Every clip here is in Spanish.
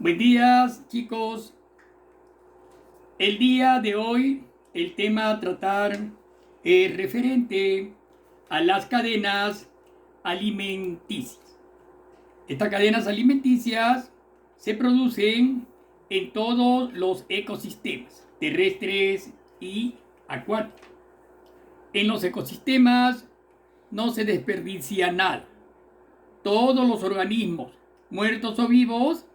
Buen día, chicos. El día de hoy, el tema a tratar es referente a las cadenas alimenticias. Estas cadenas alimenticias se producen en todos los ecosistemas terrestres y acuáticos. En los ecosistemas no se desperdicia nada. Todos los organismos, muertos o vivos,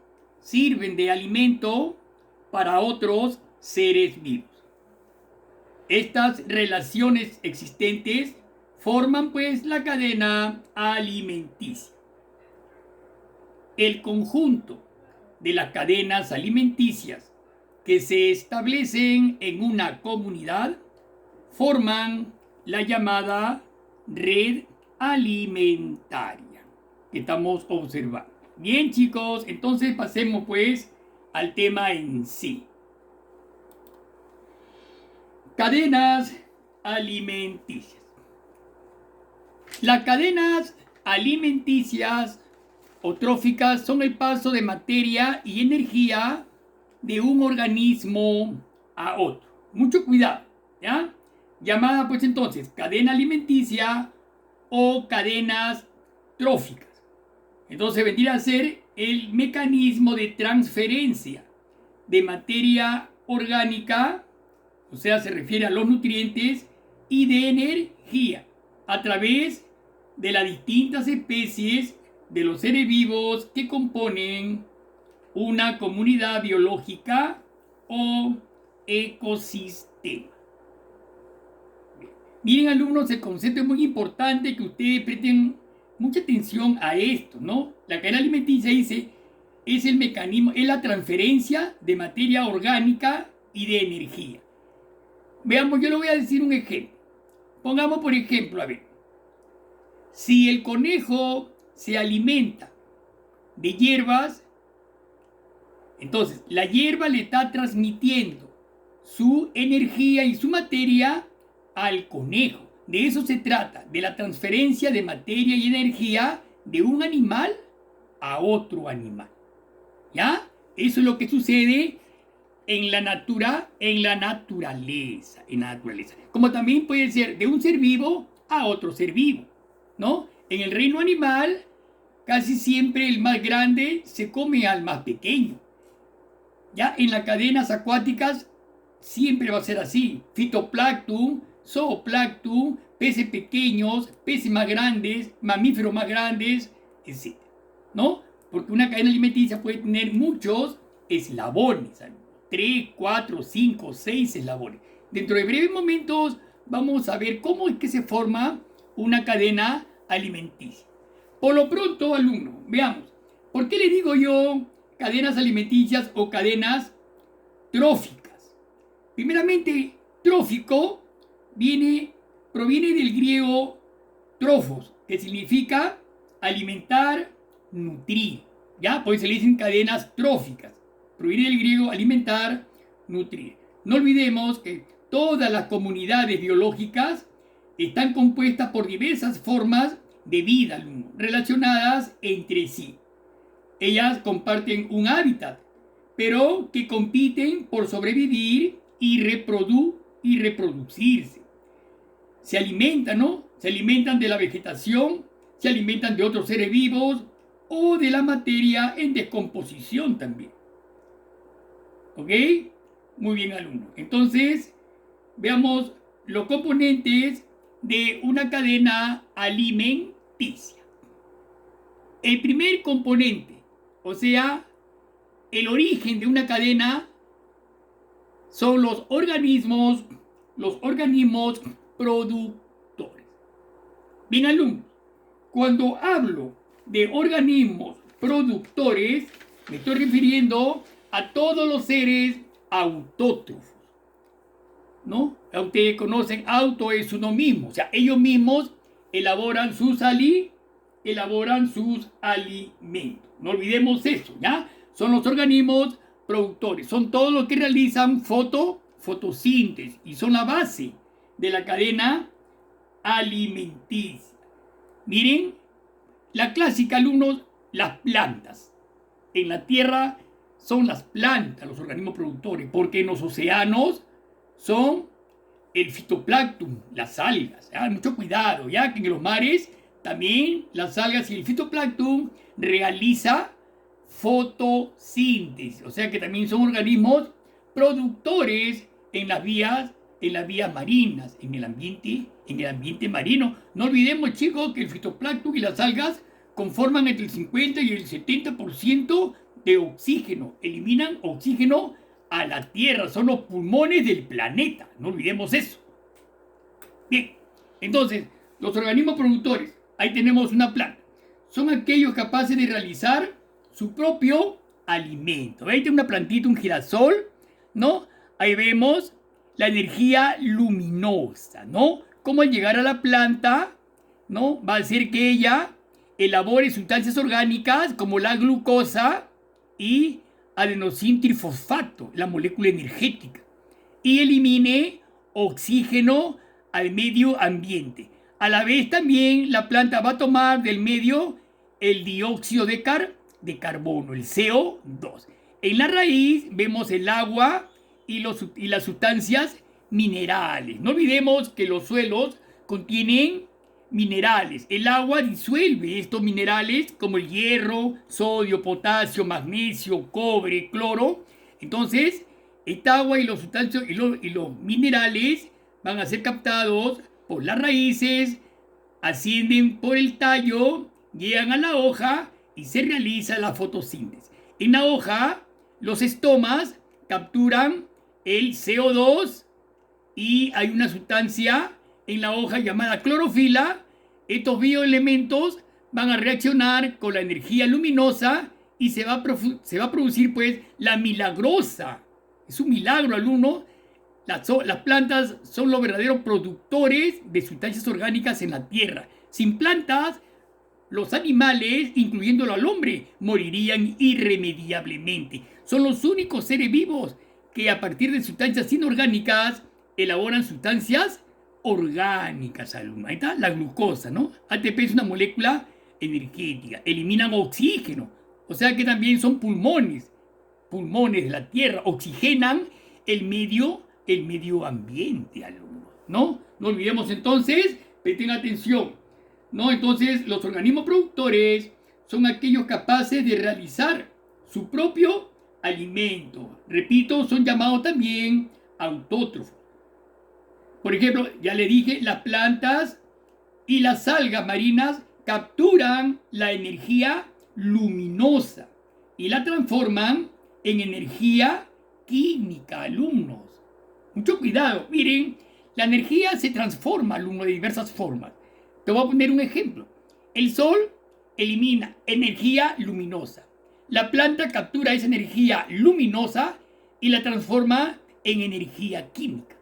sirven de alimento para otros seres vivos. Estas relaciones existentes forman pues la cadena alimenticia. El conjunto de las cadenas alimenticias que se establecen en una comunidad forman la llamada red alimentaria que estamos observando. Bien, chicos, entonces pasemos pues al tema en sí. Cadenas alimenticias. Las cadenas alimenticias o tróficas son el paso de materia y energía de un organismo a otro. Mucho cuidado, ¿ya? Llamada pues entonces cadena alimenticia o cadenas tróficas. Entonces vendría a ser el mecanismo de transferencia de materia orgánica, o sea, se refiere a los nutrientes, y de energía a través de las distintas especies de los seres vivos que componen una comunidad biológica o ecosistema. Miren, alumnos, el concepto es muy importante que ustedes presten mucha atención a esto, ¿no? La cadena alimenticia dice, es el mecanismo, es la transferencia de materia orgánica y de energía. Veamos, yo le voy a decir un ejemplo. Pongamos, por ejemplo, a ver, si el conejo se alimenta de hierbas, entonces la hierba le está transmitiendo su energía y su materia al conejo. De eso se trata, de la transferencia de materia y energía de un animal a otro animal. ¿Ya? Eso es lo que sucede en la naturaleza. Como también puede ser de un ser vivo a otro ser vivo, ¿no? En el reino animal, casi siempre el más grande se come al más pequeño. Ya en las cadenas acuáticas siempre va a ser así. Fitoplancton, zooplancton, peces pequeños, peces más grandes, mamíferos más grandes, etc. ¿No? Porque una cadena alimenticia puede tener muchos eslabones, 3, 4, 5, 6 eslabones. Dentro de breves momentos vamos a ver cómo es que se forma una cadena alimenticia. Por lo pronto, alumnos, veamos, ¿por qué le digo yo cadenas alimenticias o cadenas tróficas? Primeramente, trófico proviene del griego trofos, que significa alimentar, nutrir. ¿Ya? Por eso se le dicen cadenas tróficas. Proviene del griego alimentar, nutrir. No olvidemos que todas las comunidades biológicas están compuestas por diversas formas de vida relacionadas entre sí. Ellas comparten un hábitat, pero que compiten por sobrevivir y reproducirse. Se alimentan, ¿no? Se alimentan de la vegetación, se alimentan de otros seres vivos o de la materia en descomposición también. ¿Ok? Muy bien, alumno. Entonces, veamos los componentes de una cadena alimenticia. El primer componente, o sea, el origen de una cadena, son los organismos productores. Bien, alumnos, cuando hablo de organismos productores, me estoy refiriendo a todos los seres autótrofos, ¿no? Ustedes conocen, auto es uno mismo, o sea, ellos mismos elaboran sus alimentos. No olvidemos eso, ¿ya? Son los organismos productores, son todos los que realizan fotosíntesis y son la base de la cadena alimenticia. Miren, la clásica, alumnos, las plantas. En la tierra son las plantas, los organismos productores, porque en los océanos son el fitoplancton, las algas. Mucho cuidado, ya que en los mares también las algas y el fitoplancton realiza fotosíntesis, o sea que también son organismos productores en las vías marinas, en el ambiente marino. No olvidemos, chicos, que el fitoplancton y las algas conforman entre el 50 y el 70% de oxígeno, eliminan oxígeno a la Tierra, son los pulmones del planeta, no olvidemos eso. Bien, entonces, los organismos productores, ahí tenemos una planta, son aquellos capaces de realizar su propio alimento. Ahí tiene una plantita, un girasol, ¿no? Ahí vemos la energía luminosa, ¿no? Cómo al llegar a la planta, ¿no? Va a hacer que ella elabore sustancias orgánicas como la glucosa y adenosintrifosfato, la molécula energética, y elimine oxígeno al medio ambiente. A la vez también la planta va a tomar del medio el dióxido de carbono, el CO2. En la raíz vemos el agua y las sustancias minerales. No olvidemos que los suelos contienen minerales. El agua disuelve estos minerales como el hierro, sodio, potasio, magnesio, cobre, cloro. Entonces, esta agua y los sustancias y los minerales van a ser captados por las raíces, ascienden por el tallo, llegan a la hoja y se realiza la fotosíntesis. En la hoja, los estomas capturan el CO2 y hay una sustancia en la hoja llamada clorofila. Estos bioelementos van a reaccionar con la energía luminosa y se va a producir pues la milagrosa. Es un milagro, alumno. Las plantas son los verdaderos productores de sustancias orgánicas en la tierra. Sin plantas, los animales, incluyéndolo al hombre, morirían irremediablemente. Son los únicos seres vivos que a partir de sustancias inorgánicas elaboran sustancias orgánicas, alumno. Ahí está la glucosa, ¿no? ATP es una molécula energética. Eliminan oxígeno. O sea que también son pulmones de la tierra. Oxigenan el medio ambiente, alumno, ¿no? No olvidemos entonces, presten atención, ¿no? Entonces, los organismos productores son aquellos capaces de realizar su propio alimento. Repito, son llamados también autótrofos. Por ejemplo, ya le dije, las plantas y las algas marinas capturan la energía luminosa y la transforman en energía química, alumnos. Mucho cuidado, miren, la energía se transforma, alumno, de diversas formas. Te voy a poner un ejemplo. El sol elimina energía luminosa. La planta captura esa energía luminosa y la transforma en energía química.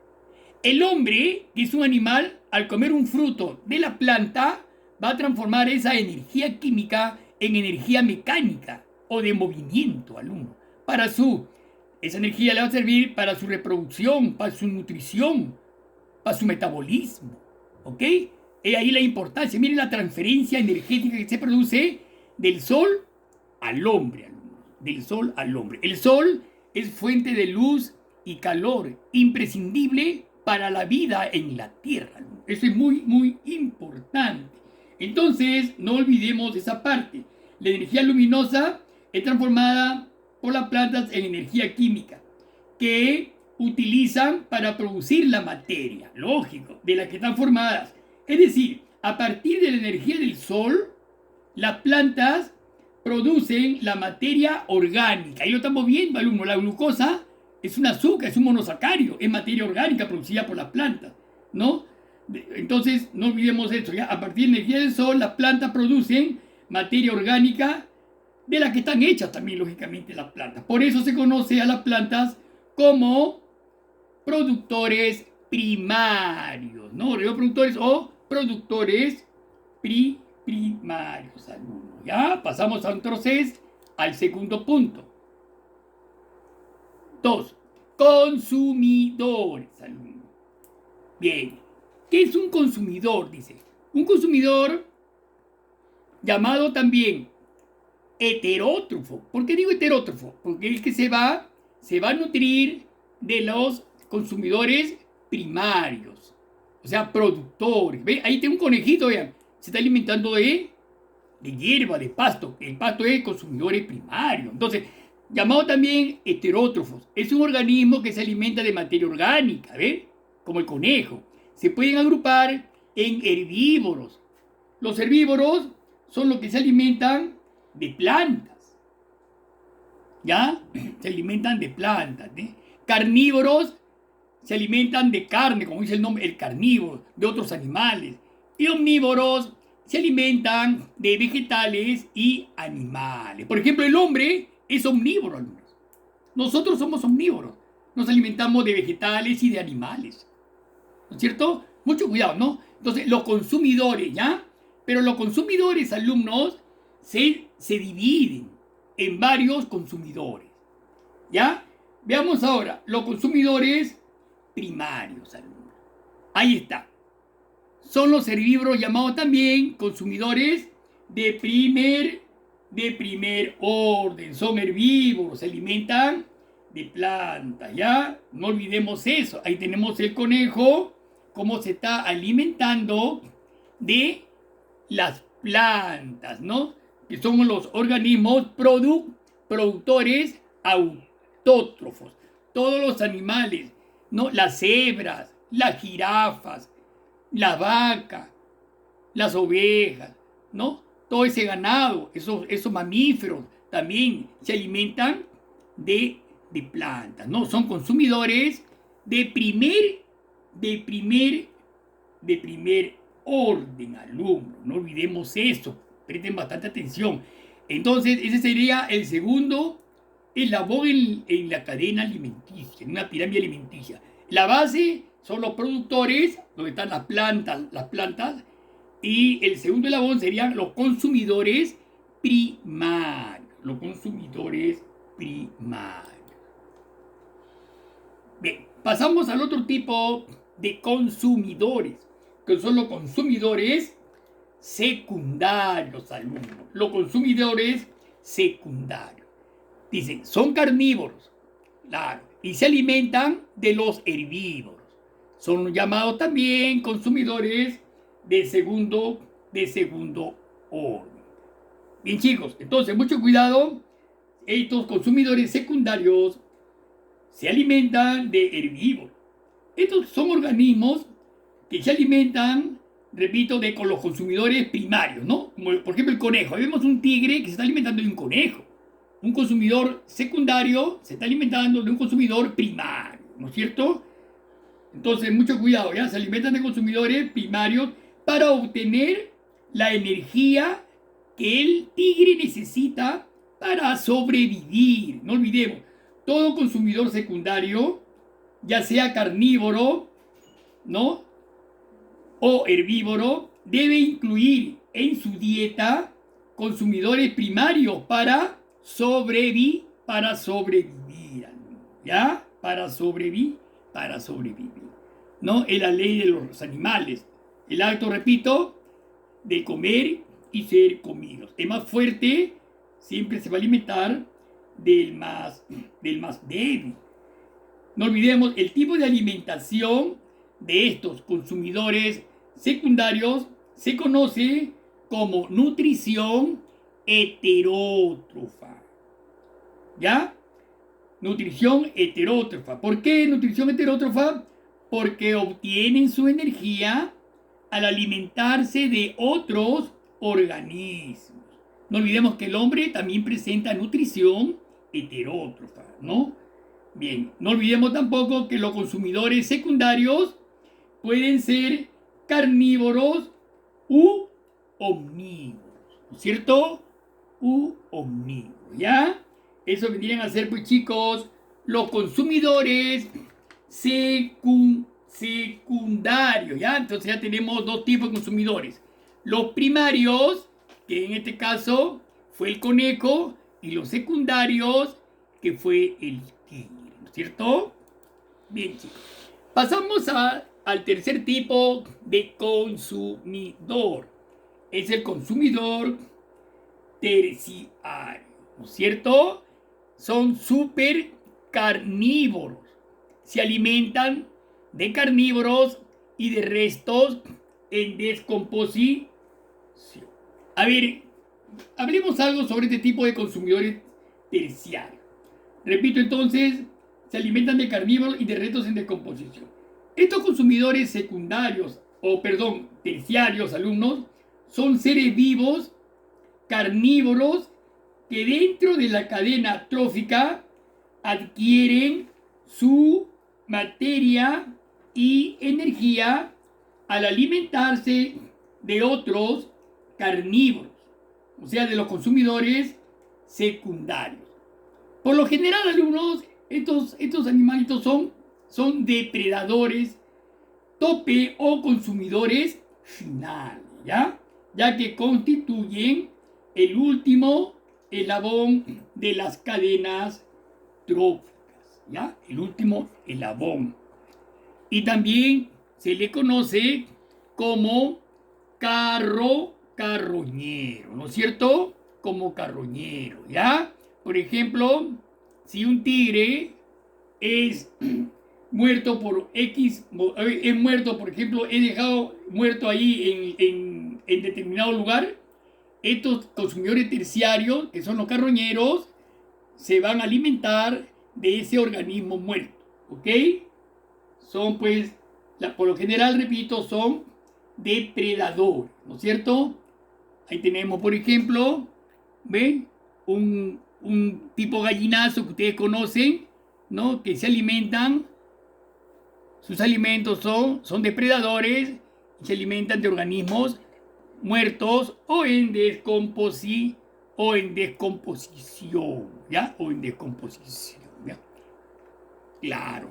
El hombre, que es un animal, al comer un fruto de la planta, va a transformar esa energía química en energía mecánica o de movimiento, alumno. Esa energía le va a servir para su reproducción, para su nutrición, para su metabolismo. ¿Ok? Y ahí la importancia. Miren la transferencia energética que se produce del sol al hombre, alumno. Del sol al hombre. El sol es fuente de luz y calor imprescindible para la vida en la tierra. Eso es muy, muy importante. Entonces, no olvidemos esa parte. La energía luminosa es transformada por las plantas en energía química que utilizan para producir la materia, lógico, de la que están formadas. Es decir, a partir de la energía del sol, las plantas producen la materia orgánica. Ahí lo estamos viendo, alumno. La glucosa es un azúcar, es un monosacario, es materia orgánica producida por las plantas, ¿no? Entonces, no olvidemos esto, ¿ya? A partir de la energía del sol, las plantas producen materia orgánica de la que están hechas también, lógicamente, las plantas. Por eso se conoce a las plantas como productores primarios, ¿no? Productores o productores primarios, alumnos. ¿Ya? Pasamos entonces al segundo punto. 2. Consumidores, alumnos. Bien. ¿Qué es un consumidor? Dice. Un consumidor, llamado también heterótrofo. ¿Por qué digo heterótrofo? Porque es que se va a nutrir de los consumidores primarios, o sea, productores. ¿Ve? Ahí tengo un conejito, vean, se está alimentando de hierba, de pasto. El pasto es consumidores primarios. Entonces, llamado también heterótrofos, es un organismo que se alimenta de materia orgánica, ¿ven? Como el conejo. Se pueden agrupar en herbívoros. Los herbívoros son los que se alimentan de plantas, ¿ya? Se alimentan de plantas, ¿eh? Carnívoros se alimentan de carne, como dice el nombre, el carnívoro, de otros animales. Y omnívoros se alimentan de vegetales y animales. Por ejemplo, el hombre es omnívoro. Nosotros somos omnívoros. Nos alimentamos de vegetales y de animales. ¿No es cierto? Mucho cuidado, ¿no? Entonces, los consumidores, ¿ya? Pero los consumidores, alumnos, se dividen en varios consumidores, ¿ya? Veamos ahora, los consumidores primarios, alumnos. Ahí está. Son los herbívoros llamados también consumidores de primer orden. Son herbívoros, se alimentan de plantas, ¿ya? No olvidemos eso. Ahí tenemos el conejo, cómo se está alimentando de las plantas, ¿no? Que son los organismos productores autótrofos. Todos los animales, ¿no? Las cebras, las jirafas, la vaca, las ovejas, ¿no? Todo ese ganado, esos mamíferos también se alimentan de plantas, ¿no? Son consumidores de primer orden, alumno. No olvidemos eso. Presten bastante atención. Entonces, ese sería el segundo eslabón en la cadena alimenticia, en una pirámide alimenticia. La base son los productores, donde están las plantas, y el segundo eslabón serían los consumidores primarios. Los consumidores primarios. Bien, pasamos al otro tipo de consumidores, que son los consumidores secundarios, alumnos. Los consumidores secundarios. Dicen, son carnívoros, claro, y se alimentan de los herbívoros. Son llamados también consumidores de segundo orden. Bien, chicos, entonces mucho cuidado. Estos consumidores secundarios se alimentan de herbívoros. Estos son organismos que se alimentan, repito, con los consumidores primarios, ¿no? Como por ejemplo el conejo. Ahí vemos un tigre que se está alimentando de un conejo. Un consumidor secundario se está alimentando de un consumidor primario, ¿no es cierto? Entonces, mucho cuidado, ¿ya? Se alimentan de consumidores primarios para obtener la energía que el tigre necesita para sobrevivir. No olvidemos, todo consumidor secundario, ya sea carnívoro, ¿no? O herbívoro, debe incluir en su dieta consumidores primarios para sobrevivir, ¿ya? Para sobrevivir, ¿no? Es la ley de los animales. El acto, repito, de comer y ser comidos. El más fuerte siempre se va a alimentar del más débil. No olvidemos el tipo de alimentación de estos consumidores secundarios se conoce como nutrición heterótrofa. ¿Ya? Nutrición heterótrofa. ¿Por qué nutrición heterótrofa? Porque obtienen su energía al alimentarse de otros organismos. No olvidemos que el hombre también presenta nutrición heterótrofa, ¿no? Bien, no olvidemos tampoco que los consumidores secundarios pueden ser carnívoros u omnívoros, ¿no es cierto? U omnívoros, ¿ya? Eso vendrían a ser, pues chicos, los consumidores secundarios, ¿ya? Entonces ya tenemos dos tipos de consumidores. Los primarios, que en este caso fue el conejo, y los secundarios, que fue el tigre, ¿no es cierto? Bien, chicos. Pasamos al tercer tipo de consumidor. Es el consumidor terciario, ¿no es cierto? Son súper carnívoros. Se alimentan de carnívoros y de restos en descomposición. A ver, hablemos algo sobre este tipo de consumidores terciarios. Repito entonces, se alimentan de carnívoros y de restos en descomposición. Estos consumidores secundarios, terciarios, alumnos, son seres vivos carnívoros que dentro de la cadena trófica adquieren su materia y energía al alimentarse de otros carnívoros, o sea, de los consumidores secundarios. Por lo general, alumnos, estos animalitos son depredadores tope o consumidores finales, ya que constituyen el último eslabón de las cadenas tróficas, el último eslabón. Y también se le conoce como carroñero, ¿no es cierto? Como carroñero, Por ejemplo, si un tigre es muerto por X, es muerto, por ejemplo, he dejado muerto ahí en determinado lugar, estos consumidores terciarios, que son los carroñeros, se van a alimentar de ese organismo muerto, ¿ok? Son pues, por lo general, repito, son depredadores, ¿no es cierto? Ahí tenemos, por ejemplo, ¿ven? Un tipo gallinazo que ustedes conocen, ¿no? Que se alimentan, sus alimentos son depredadores y se alimentan de organismos muertos o en descomposición, O en descomposición, Claro.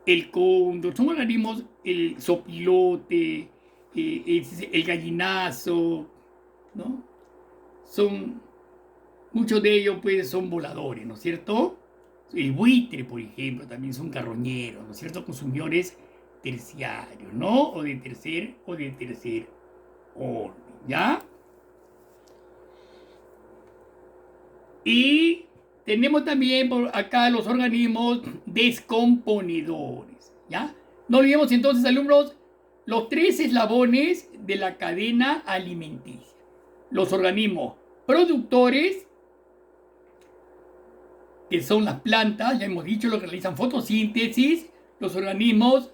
El cóndor, son organismos, el sopilote, el gallinazo, ¿no? Muchos de ellos pues son voladores, ¿no es cierto? El buitre, por ejemplo, también son carroñeros, ¿no es cierto? Consumidores terciarios, ¿no? O de tercer orden, Y tenemos también por acá los organismos descomponedores, No olvidemos entonces, alumnos, los 3 eslabones de la cadena alimenticia. Los organismos productores, que son las plantas, ya hemos dicho, los que realizan fotosíntesis. Los organismos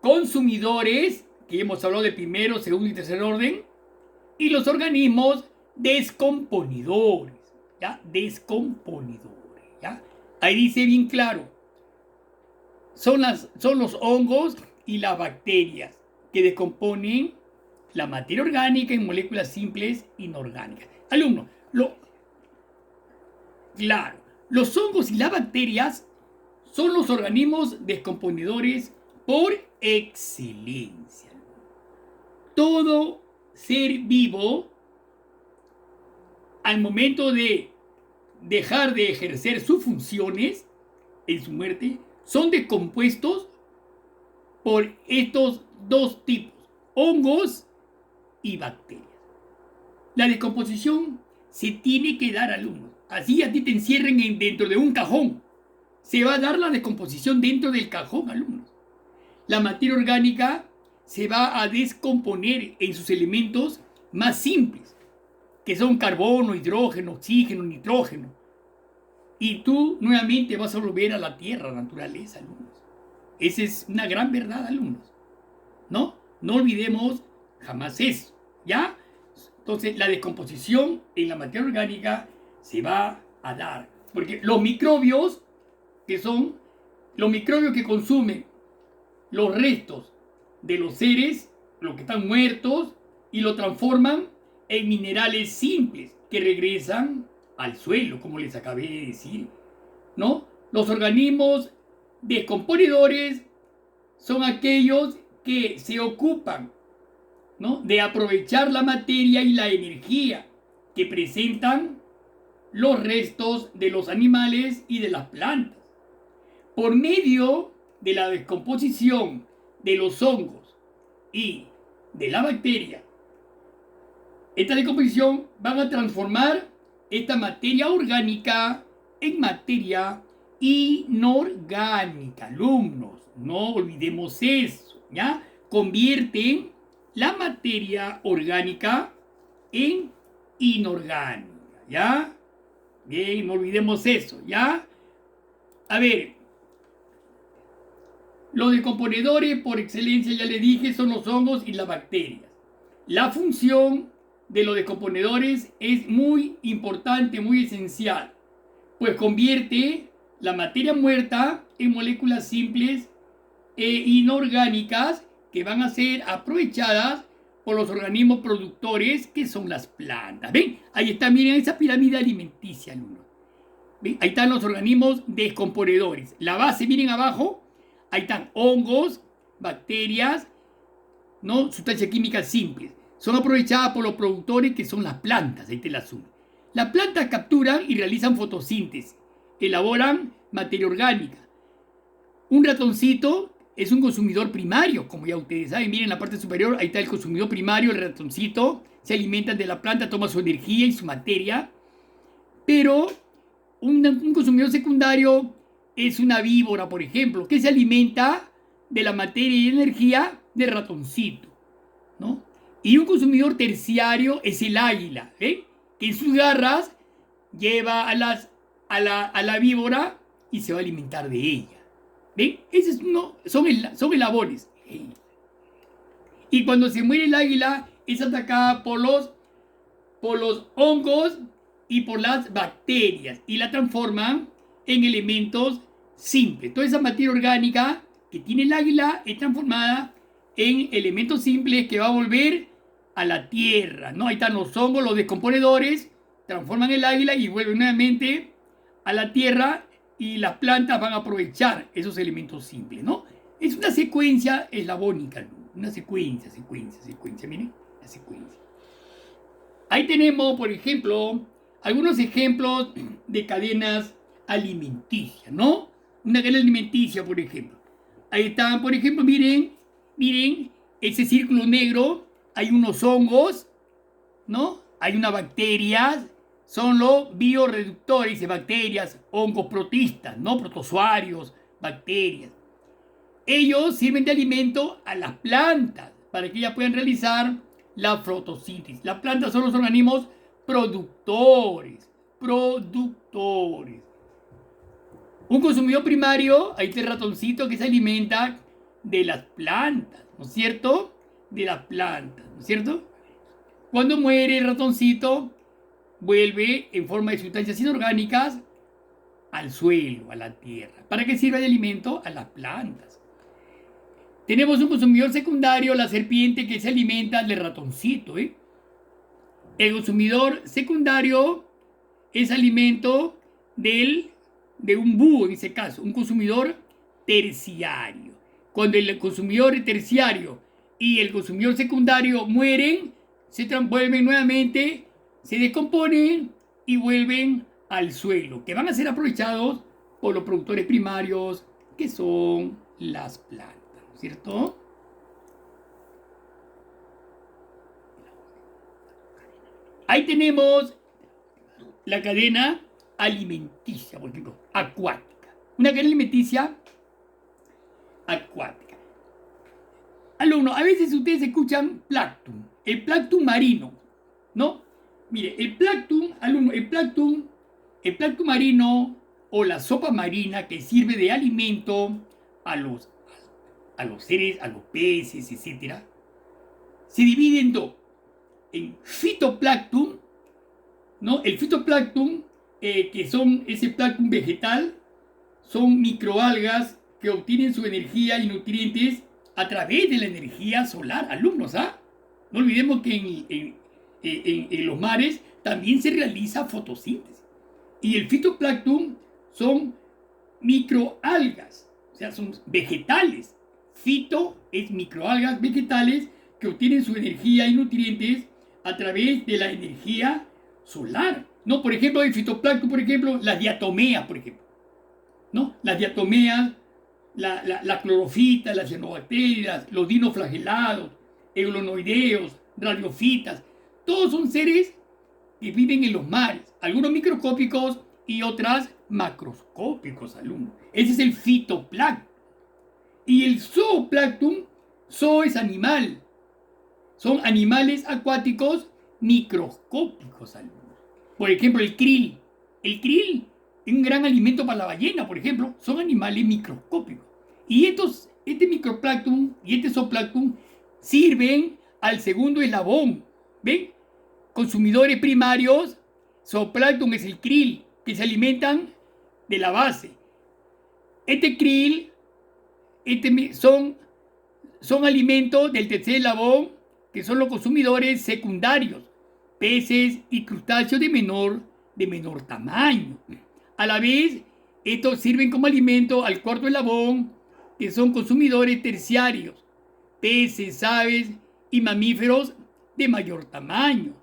consumidores, que hemos hablado de primero, segundo y tercer orden. Y los organismos descomponedores, Descomponedores, Ahí dice bien claro, son los hongos y las bacterias que descomponen la materia orgánica en moléculas simples inorgánicas. Alumno, los hongos y las bacterias son los organismos descomponedores por excelencia. Todo ser vivo, al momento de dejar de ejercer sus funciones en su muerte, son descompuestos por estos 2 tipos, hongos y bacterias. La descomposición se tiene que dar, alumnos. Así a ti te encierren dentro de un cajón. Se va a dar la descomposición dentro del cajón, alumnos. La materia orgánica se va a descomponer en sus elementos más simples, que son carbono, hidrógeno, oxígeno, nitrógeno. Y tú nuevamente vas a volver a la tierra, a la naturaleza, alumnos. Esa es una gran verdad, alumnos. No olvidemos jamás eso, Entonces, la descomposición en la materia orgánica se va a dar. Porque los microbios que consumen los restos de los seres, los que están muertos, y lo transforman en minerales simples que regresan al suelo, como les acabé de decir, ¿no? Los organismos descomponedores son aquellos que se ocupan, ¿no?, de aprovechar la materia y la energía que presentan los restos de los animales y de las plantas. Por medio de la descomposición de los hongos y de la bacteria, Esta decomposición van a transformar esta materia orgánica en materia inorgánica, alumnos. No olvidemos eso, ¿ya? Convierten la materia orgánica en inorgánica, ¿ya? Bien, no olvidemos eso, ¿ya? A ver, los decomponedores por excelencia, ya les dije, son los hongos y las bacterias. La función de los decomponedores es muy importante, muy esencial, pues convierte la materia muerta en moléculas simples e inorgánicas que van a ser aprovechadas por los organismos productores que son las plantas. ¿Ven? Ahí está, miren esa pirámide alimenticia, alumnos. ¿Ven? Ahí están los organismos descomponedores. La base, miren abajo, ahí están hongos, bacterias, ¿no? Sustancias químicas simples. Son aprovechadas por los productores que son las plantas. Ahí te las sumo. Las plantas capturan y realizan fotosíntesis. Elaboran materia orgánica. Un ratoncito es un consumidor primario, como ya ustedes saben. Miren en la parte superior, ahí está el consumidor primario, el ratoncito. Se alimentan de la planta, toma su energía y su materia. Pero un consumidor secundario es una víbora, por ejemplo, que se alimenta de la materia y energía del ratoncito, ¿no? Y un consumidor terciario es el águila, ¿eh? Que en sus garras lleva a la víbora y se va a alimentar de ella. ¿Ven? Esos son eslabones. Y cuando se muere el águila, es atacada por los hongos y por las bacterias y la transforman en elementos simples. Toda esa materia orgánica que tiene el águila es transformada en elementos simples que va a volver a la tierra, ¿no? Ahí están los hongos, los descomponedores, transforman el águila y vuelven nuevamente a la tierra y las plantas van a aprovechar esos elementos simples, ¿no? Es una secuencia eslabónica, ¿no? Una secuencia, miren, la secuencia. Ahí tenemos, por ejemplo, algunos ejemplos de cadenas alimenticias, ¿no? Una cadena alimenticia, por ejemplo. Ahí están, por ejemplo, miren, ese círculo negro, hay unos hongos, ¿no? Hay unas bacterias, son los bioreductores de bacterias, hongos protistas, ¿no? Protozoarios, bacterias. Ellos sirven de alimento a las plantas para que ellas puedan realizar la fotosíntesis. Las plantas son los organismos productores. Un consumidor primario, ahí está el ratoncito que se alimenta de las plantas, ¿no es cierto? De las plantas, ¿no es cierto? Cuando muere el ratoncito, vuelve en forma de sustancias inorgánicas al suelo, a la tierra. ¿Para qué sirve de alimento? A las plantas. Tenemos un consumidor secundario, la serpiente que se alimenta del ratoncito, ¿eh? El consumidor secundario es alimento de un búho, en ese caso, un consumidor terciario. Cuando el consumidor terciario y el consumidor secundario mueren, se vuelven nuevamente, se descomponen y vuelven al suelo, que van a ser aprovechados por los productores primarios, que son las plantas, ¿cierto? Ahí tenemos la cadena alimenticia, por ejemplo, acuática. Una cadena alimenticia acuática. Alumnos, a veces ustedes escuchan plancton, el plancton marino, ¿no? Mire, el plancton, alumno, el plancton marino o la sopa marina que sirve de alimento a los seres, a los peces, etc., se divide en dos. En fitoplancton, ¿no? El fitoplancton, que son ese plancton vegetal, son microalgas que obtienen su energía y nutrientes a través de la energía solar, alumnos, ¿ah? No olvidemos que en los mares también se realiza fotosíntesis. Y el fitoplancton son microalgas, o sea, son vegetales. Fito es microalgas vegetales que obtienen su energía y nutrientes a través de la energía solar. ¿No? Por ejemplo, el fitoplancton, por ejemplo, las diatomeas, por ejemplo, ¿no? Las diatomeas, la clorofita, las cianobacterias, los dinoflagelados, eulonoideos, radiofitas, Todos son seres que viven en los mares, algunos microscópicos y otras macroscópicos, alumnos. Ese es el fitoplancton. Y el zooplancton, zoo es animal. Son animales acuáticos microscópicos, alumnos. Por ejemplo, el krill. El krill es un gran alimento para la ballena, por ejemplo. Son animales microscópicos. Y este microplancton y este zooplancton sirven al segundo eslabón. ¿Ven? Consumidores primarios. Zooplancton es el krill, que se alimentan de la base. Este krill son alimentos del tercer eslabón, que son los consumidores secundarios, peces y crustáceos de menor tamaño. A la vez, estos sirven como alimento al cuarto eslabón, que son consumidores terciarios, peces, aves y mamíferos de mayor tamaño.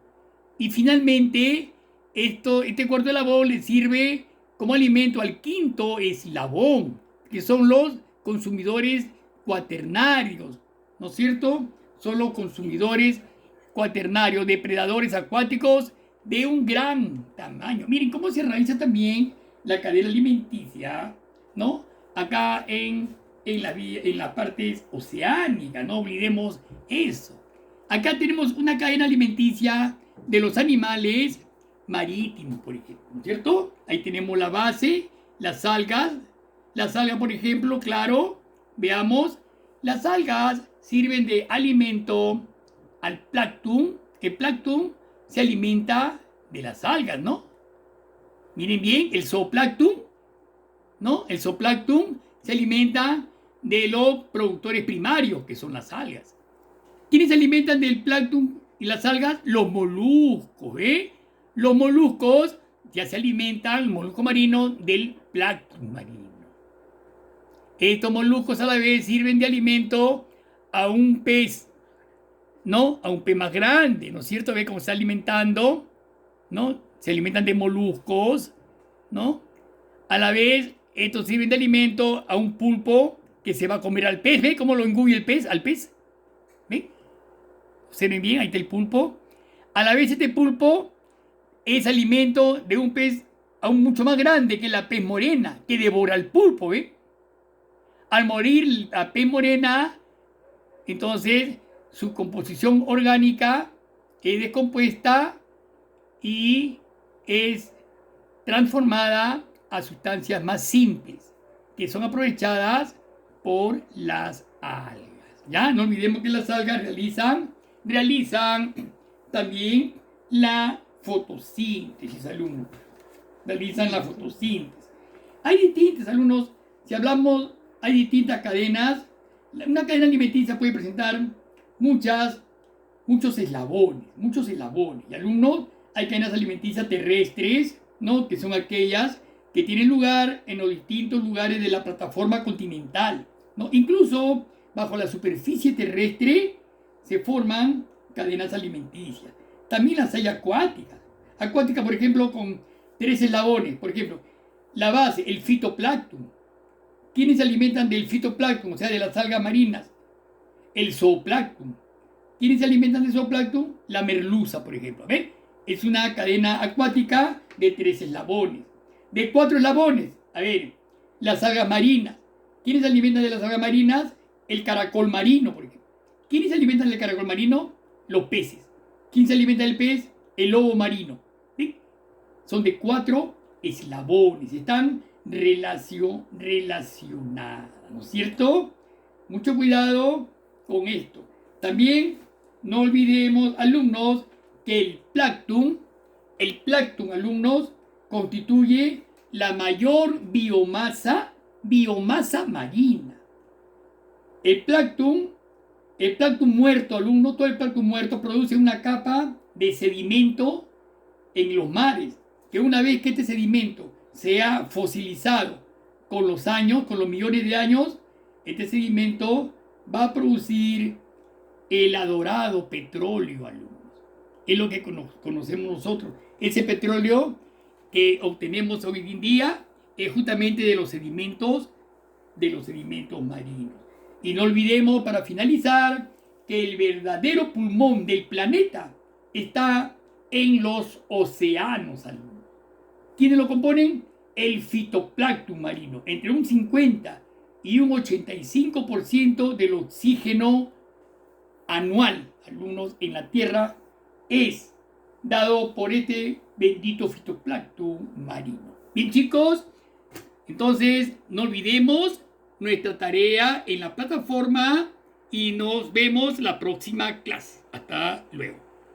Y finalmente, este cuarto eslabón le sirve como alimento al quinto eslabón, que son los consumidores cuaternarios, ¿no es cierto? Son los consumidores cuaternarios, depredadores acuáticos de un gran tamaño. Miren cómo se realiza también la cadena alimenticia, ¿no? Acá en la parte oceánica, no olvidemos eso. Acá tenemos una cadena alimenticia de los animales marítimos, por ejemplo, ¿no es cierto? Ahí tenemos la base, las algas. Las algas, por ejemplo, claro, veamos, las algas sirven de alimento al plancton. El plancton se alimenta de las algas, ¿no? Miren bien, el zooplancton, ¿no? El zooplancton se alimenta de los productores primarios, que son las algas. ¿Quiénes se alimentan del plancton y las algas? Los moluscos, ¿eh? Los moluscos ya se alimentan, el molusco marino, del plancton marino. Estos moluscos a la vez sirven de alimento a un pez, ¿no? A un pez más grande, ¿no es cierto? Ve cómo se está alimentando, ¿no? Se alimentan de moluscos, ¿no? A la vez, estos sirven de alimento a un pulpo que se va a comer al pez. ¿Ve cómo lo engulle el pez? Al pez. ¿Ve? ¿Observen bien? Ahí está el pulpo. A la vez, este pulpo es alimento de un pez aún mucho más grande, que la pez morena, que devora al pulpo, ¿ve? Al morir la pez morena, entonces su composición orgánica es descompuesta y es transformada a sustancias más simples, que son aprovechadas por las algas. Ya, no olvidemos que las algas realizan también la fotosíntesis, alumnos. Realizan la fotosíntesis. Hay distintas, alumnos, si hablamos, hay distintas cadenas. Una cadena alimenticia puede presentar muchos eslabones. Y alumnos, hay cadenas alimenticias terrestres, ¿no? Que son aquellas que tienen lugar en los distintos lugares de la plataforma continental, ¿no? Incluso bajo la superficie terrestre se forman cadenas alimenticias. También las hay acuáticas. Acuáticas, por ejemplo, con 3 eslabones. Por ejemplo, la base, el fitoplancton. ¿Quiénes se alimentan del fitoplancton? O sea, de las algas marinas. El zooplancton. ¿Quiénes se alimentan del zooplancton? La merluza, por ejemplo. ¿Ven? Es una cadena acuática de 3 eslabones. De 4 eslabones. A ver, las algas marinas. ¿Quiénes se alimentan de las algas marinas? El caracol marino, por ejemplo. ¿Quiénes se alimentan del caracol marino? Los peces. ¿Quién se alimenta del pez? El lobo marino. ¿Sí? Son de 4 eslabones. Están relacionadas, ¿no es cierto? Mucho cuidado con esto. También no olvidemos, alumnos, que el plancton, alumnos, constituye la mayor biomasa marina. El plancton muerto, alumno, todo el plancton muerto produce una capa de sedimento en los mares, que una vez que este sedimento se ha fosilizado con los años, con los millones de años, este sedimento va a producir el adorado petróleo, alumnos. Es lo que conocemos nosotros. Ese petróleo que obtenemos hoy en día es justamente de los sedimentos marinos. Y no olvidemos, para finalizar, que el verdadero pulmón del planeta está en los océanos, alumnos. ¿Quiénes lo componen? El fitoplancton marino. Entre un 50 y un 85% del oxígeno anual, alumnos, en la Tierra es dado por este bendito fitoplancton marino. Bien, chicos, entonces no olvidemos nuestra tarea en la plataforma y nos vemos la próxima clase. Hasta luego.